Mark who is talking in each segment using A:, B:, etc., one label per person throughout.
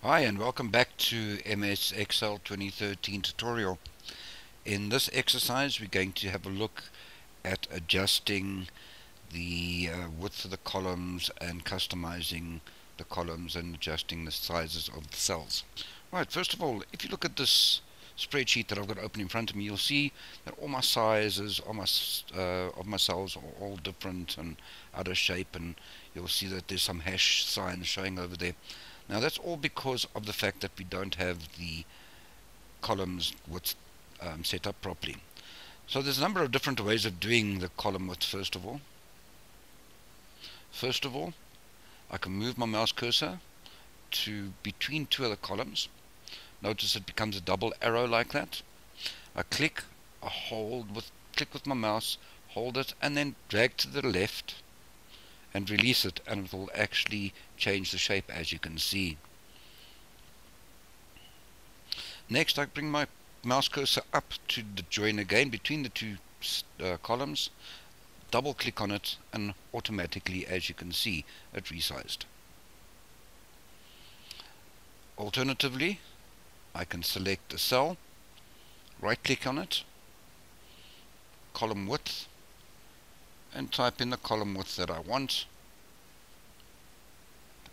A: Hi and welcome back to MS Excel 2013 tutorial. In this exercise we're going to have a look at adjusting the width of the columns and customizing the columns and adjusting the sizes of the cells. Right, first of all, if you look at this spreadsheet that I've got open in front of me, you'll see that all my sizes of my cells are all different and out of shape, and you'll see that there's some hash signs showing over there. Now that's all because of the fact that we don't have the columns width set up properly. So there's a number of different ways of doing the column width. First of all, I can move my mouse cursor to between two of the columns. Notice it becomes a double arrow like that. I click with my mouse, hold it, and then drag to the left and release it, and it will actually change the shape, as you can see. Next, I bring my mouse cursor up to the join again between the two columns, double click on it, and automatically, as you can see, it resized. Alternatively, I can select a cell, right click on it, column width, and type in the column width that I want,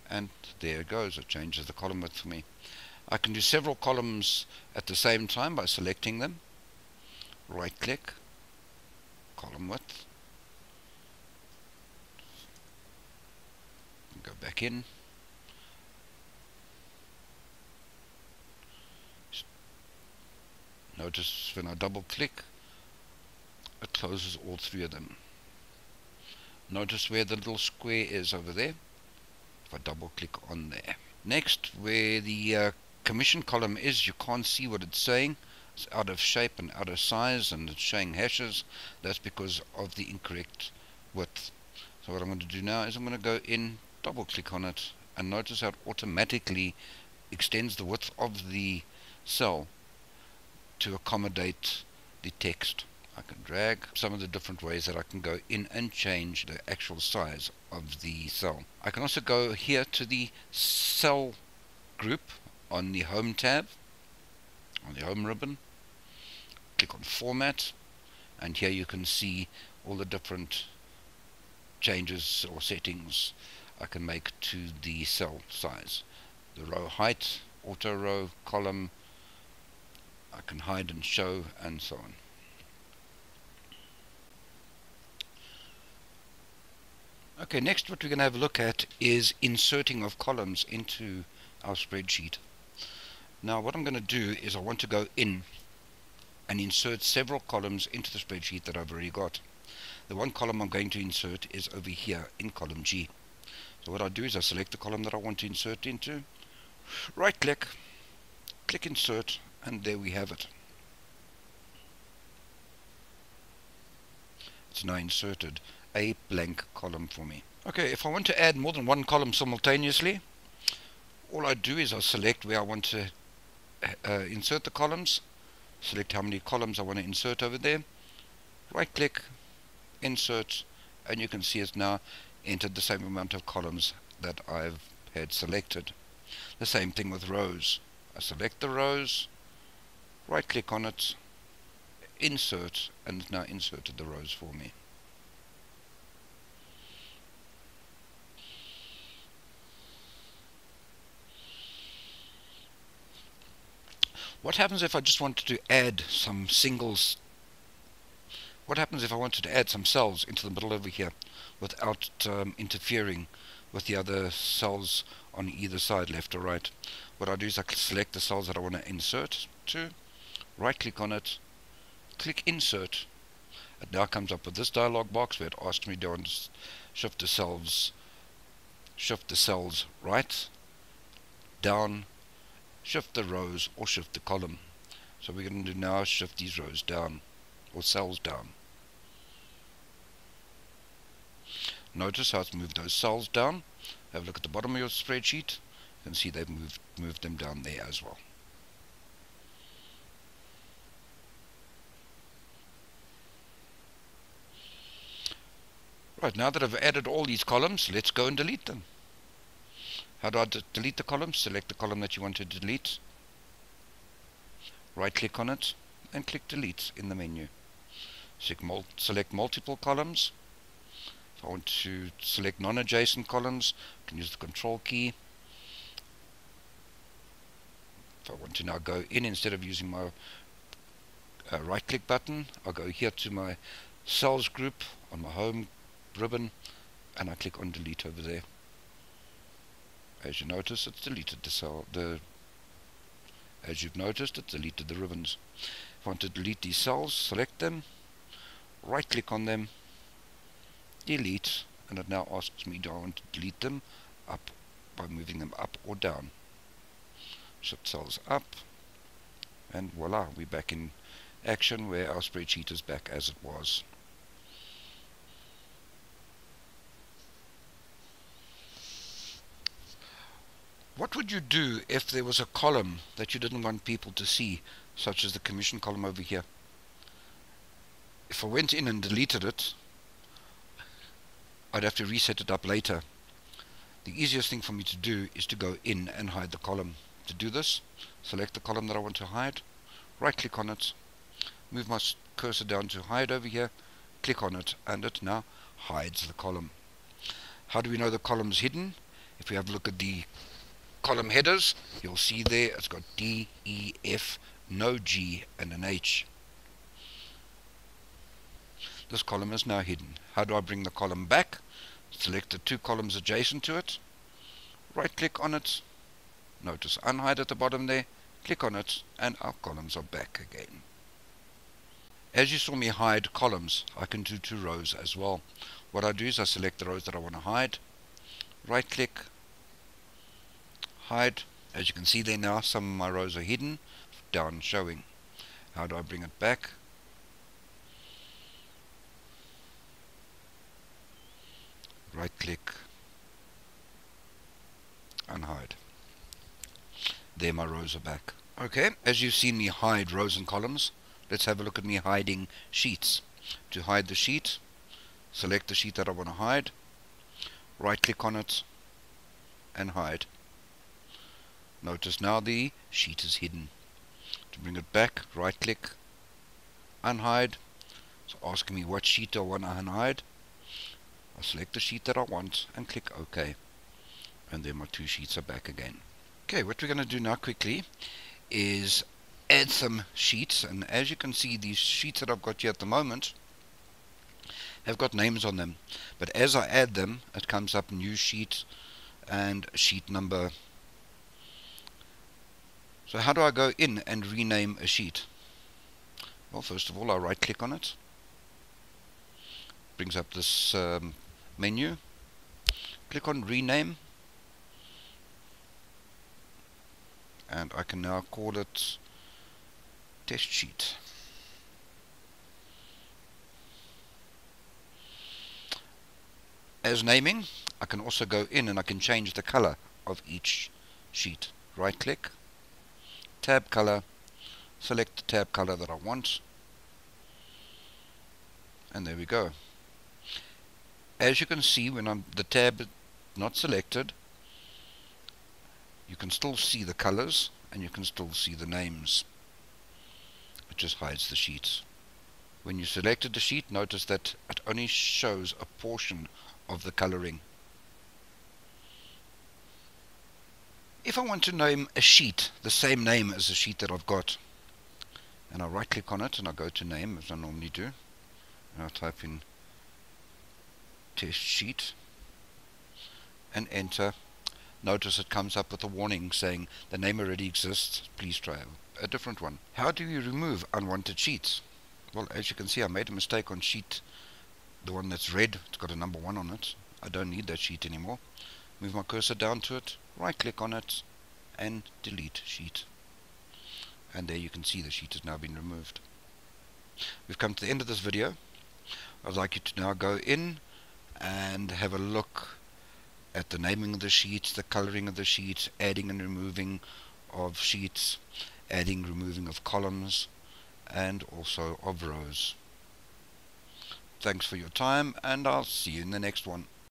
A: and there it goes. It changes the column width for me. I can do several columns at the same time by selecting them, right click, column width, go back in, notice when I double click it closes all three of them. Notice where the little square is over there. If I double click on there, next where the commission column is, you can't see what it's saying. It's out of shape and out of size, and it's showing hashes. That's because of the incorrect width. So what I'm going to do now is I'm going to go in, double click on it, and notice how it automatically extends the width of the cell to accommodate the text. I can drag some of the different ways that I can go in and change the actual size of the cell. I can also go here to the cell group on the home tab, on the home ribbon, click on format, and here you can see all the different changes or settings I can make to the cell size. The row height, auto row, column, I can hide and show, and so on. Okay, next what we're going to have a look at is inserting of columns into our spreadsheet. Now what I'm going to do is I want to go in and insert several columns into the spreadsheet that I've already got. The one column I'm going to insert is over here in column G. So what I do is I select the column that I want to insert into, right click, click insert, and there we have it. It's now inserted a blank column for me. Okay, if I want to add more than one column simultaneously, all I do is I select where I want to insert the columns, select how many columns I want to insert over there, right click, insert, and you can see it's now entered the same amount of columns that I've had selected. The same thing with rows. I select the rows, right click on it, insert, and it's now inserted the rows for me. What happens if I just wanted to add some singles? What happens if I wanted to add some cells into the middle over here without interfering with the other cells on either side, left or right? What I do is I select the cells that I want to insert to, right click on it, click insert. It now comes up with this dialog box where it asks me, do I want to shift the cells right, down, shift the rows, or shift the column. So we're going to now shift these rows down, or cells down. Notice how it's moved those cells down. Have a look at the bottom of your spreadsheet. You can see they've moved them down there as well. Right, now that I've added all these columns, let's go and delete them. How do I delete the column? Select the column that you want to delete. Right click on it and click delete in the menu. Select multiple columns. If I want to select non-adjacent columns, I can use the control key. If I want to now go in, instead of using my right click button, I'll go here to my cells group on my home ribbon and I click on delete over there. As you notice, it's deleted the cell. As you've noticed, it's deleted the ribbons. If I want to delete these cells, select them, right click on them, delete, and it now asks me, do I want to delete them up by moving them up or down. Shift cells up, and voila, we're back in action where our spreadsheet is back as it was. What would you do if there was a column that you didn't want people to see, such as the commission column over here? If I went in and deleted it, I'd have to reset it up later. The easiest thing for me to do is to go in and hide the column. To do this, select the column that I want to hide, right click on it, move my cursor down to hide over here, click on it, and it now hides the column. How do we know the column's hidden? If we have a look at the column headers, you'll see there it's got D, E, F, no G, and an H. This column is now hidden. How do I bring the column back? Select the two columns adjacent to it, right click on it, notice unhide at the bottom there, click on it, and our columns are back again. As you saw me hide columns, I can do two rows as well. What I do is I select the rows that I want to hide, right click, hide. As you can see there now, some of my rows are hidden, down showing. How do I bring it back? Right click, unhide. There my rows are back. Okay, as you've seen me hide rows and columns, let's have a look at me hiding sheets. To hide the sheet, select the sheet that I want to hide, right click on it, and hide. Notice now the sheet is hidden. To bring it back, right click, unhide. It's asking me what sheet I want to unhide. I select the sheet that I want and click OK. And then my two sheets are back again. Okay, what we're going to do now quickly is add some sheets. And as you can see, these sheets that I've got here at the moment have got names on them. But as I add them, it comes up new sheet and sheet number. So how do I go in and rename a sheet? Well, first of all, I right click on it. Brings up this menu. Click on rename. And I can now call it test sheet. As naming, I can also go in and I can change the color of each sheet. Right click, tab color, select the tab color that I want, and there we go. As you can see, when the tab is not selected, you can still see the colors and you can still see the names. It just hides the sheets. When you selected the sheet, notice that it only shows a portion of the coloring. If I want to name a sheet the same name as the sheet that I've got, and I right click on it and I go to name as I normally do, and I type in test sheet and enter. Notice it comes up with a warning saying the name already exists, please try a different one. How do you remove unwanted sheets? Well, as you can see, I made a mistake on sheet, the one that's red. It's got a number 1 on it. I don't need that sheet anymore. Move my cursor down to it, right click on it, and delete sheet. And there you can see the sheet has now been removed. We've come to the end of this video. I'd like you to now go in and have a look at the naming of the sheets, the coloring of the sheets, adding and removing of sheets, adding, removing of columns, and also of rows. Thanks for your time, and I'll see you in the next one.